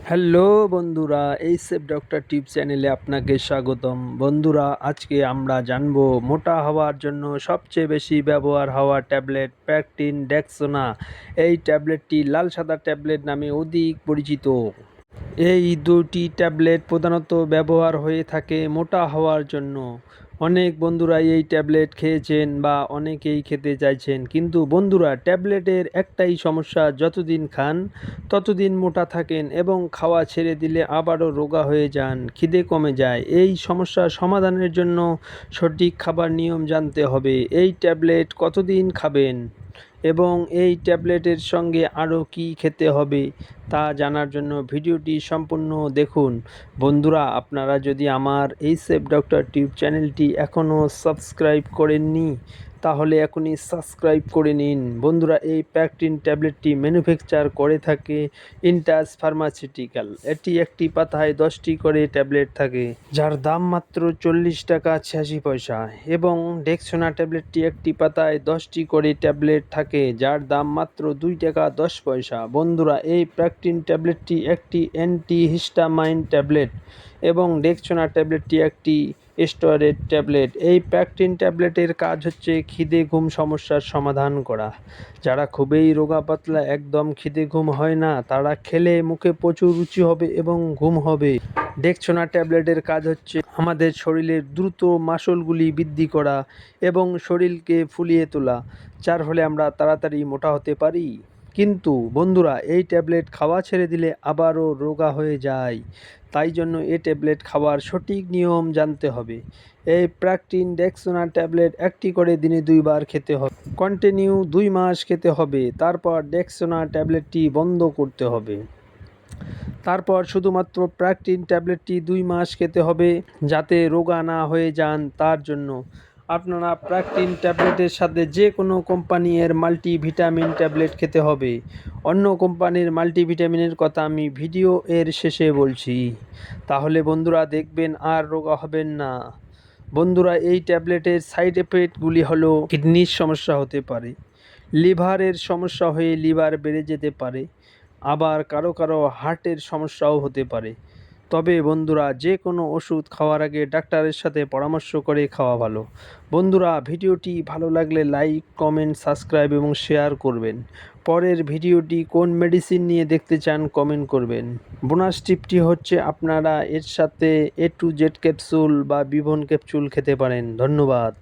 Hello বন্ধুরা, এই safe doctor tips চ্যানেলে আপনাকে স্বাগতম। বন্ধুরা, আজকে আমরা জানবো মোটা হওয়ার জন্য সবচেয়ে বেশি ব্যবহার হওয়া ট্যাবলেট প্যাকটিন ডেক্সোনা। এই ট্যাবলেটটি লাল সাদা ট্যাবলেট নামে অধিক পরিচিত। এই দুটি ট্যাবলেট প্রধানত ব্যবহার হয়ে থাকে মোটা হওয়ার জন্য। অনেক বন্ধুরাই এই ট্যাবলেট খেয়েছেন বা অনেকেই খেতে চাইছেন, কিন্তু বন্ধুরা, ট্যাবলেটের একটাই সমস্যা, যতদিন খান ততদিন মোটা থাকেন এবং খাওয়া ছেড়ে দিলে আবারও রোগা হয়ে যান, খিদে কমে যায়। এই সমস্যার সমাধানের জন্য সঠিক খাবার নিয়ম জানতে হবে। এই ট্যাবলেট কতদিন খাবেন এবং এই ট্যাবলেটের সঙ্গে আরও কী খেতে হবে তা জানার জন্য ভিডিওটি সম্পূর্ণ দেখুন। বন্ধুরা, আপনারা যদি আমার এই সেফ ডক্টর টিউব চ্যানেলটি এখনও সাবস্ক্রাইব করেননি তাহলে এখনই সাবস্ক্রাইব করে নিন। বন্ধুরা, এই প্যাকটিন ট্যাবলেটটি ম্যানুফ্যাকচার করে থাকে ইন্টাস ফার্মাসিউটিক্যাল। এটি একটি পাতায় 10টি করে ট্যাবলেট থাকে, যার দাম মাত্র 40 টাকা 86 পয়সা, এবং ডেক্সোনা ট্যাবলেটটি একটি পাতায় 10টি করে ট্যাবলেট থাকে, যার দাম মাত্র 2 টাকা 10 পয়সা। বন্ধুরা, এই প্যাকটিন ট্যাবলেটটি একটি অ্যান্টিহিস্টামাইন ট্যাবলেট এবং ডেক্সোনা ট্যাবলেটটি একটি স্টেরয়েড ট্যাবলেট। এই প্যাকটিন ট্যাবলেটের কাজ হচ্ছে খিদে ঘুম সমস্যার সমাধান করা। যারা খুবই রোগা পাতলা, একদম খিদে ঘুম হয় না, তারা খেলে মুখে প্রচুর রুচি হবে এবং ঘুম হবে। ডেক্সোনা ট্যাবলেটের কাজ হচ্ছে আমাদের শরীরের দ্রুত মাসলগুলি বৃদ্ধি করা এবং শরীরকে ফুলিয়ে তোলা, যার ফলে আমরা তাড়াতাড়ি মোটা হতে পারি। কিন্তু বন্ধুরা, এই ট্যাবলেট খাওয়া ছেড়ে দিলে আবারও রোগা হয়ে যায়। তাই জন্য এই ট্যাবলেট খাওয়ার সঠিক নিয়ম জানতে হবে। এই প্যাকটিন ডেক্সোনা ট্যাবলেট একটি করে দিনে 2 বার খেতে হবে। কন্টিনিউ 2 মাস খেতে হবে। তারপর ডেক্সোনা ট্যাবলেটটি বন্ধ করতে হবে। তারপর শুধুমাত্র প্যাকটিন ট্যাবলেটটি 2 মাস খেতে হবে, যাতে রোগা না হয়ে যান। তার জন্য আপনারা প্যাকটিন ট্যাবলেটের সাথে যে কোনো কোম্পানির মাল্টিভিটামিন ট্যাবলেট খেতে হবে। অন্য কোম্পানির মাল্টিভিটামিনের কথা আমি ভিডিও এর শেষে বলছি। তাহলে বন্ধুরা, দেখবেন আর রোগা হবেন না। বন্ধুরা, এই ট্যাবলেটের সাইড এফেক্টগুলি হলো কিডনির সমস্যা হতে পারে, লিভারের সমস্যা হয়ে লিভার বেড়ে যেতে পারে, আবার কারো কারো হার্টের সমস্যাও হতে পারে। তবে বন্ধুরা, যে কোনো ওষুধ খাওয়ার আগে ডাক্তারের সাথে পরামর্শ করে খাওয়া ভালো। বন্ধুরা, ভিডিওটি ভালো লাগলে লাইক, কমেন্ট, সাবস্ক্রাইব এবং শেয়ার করবেন। পরের ভিডিওটি কোন মেডিসিন নিয়ে দেখতে চান কমেন্ট করবেন। বোনাস টিপটি হচ্ছে, আপনারা এর সাথে A to Z ক্যাপসুল বা বিভন ক্যাপসুল খেতে পারেন। ধন্যবাদ।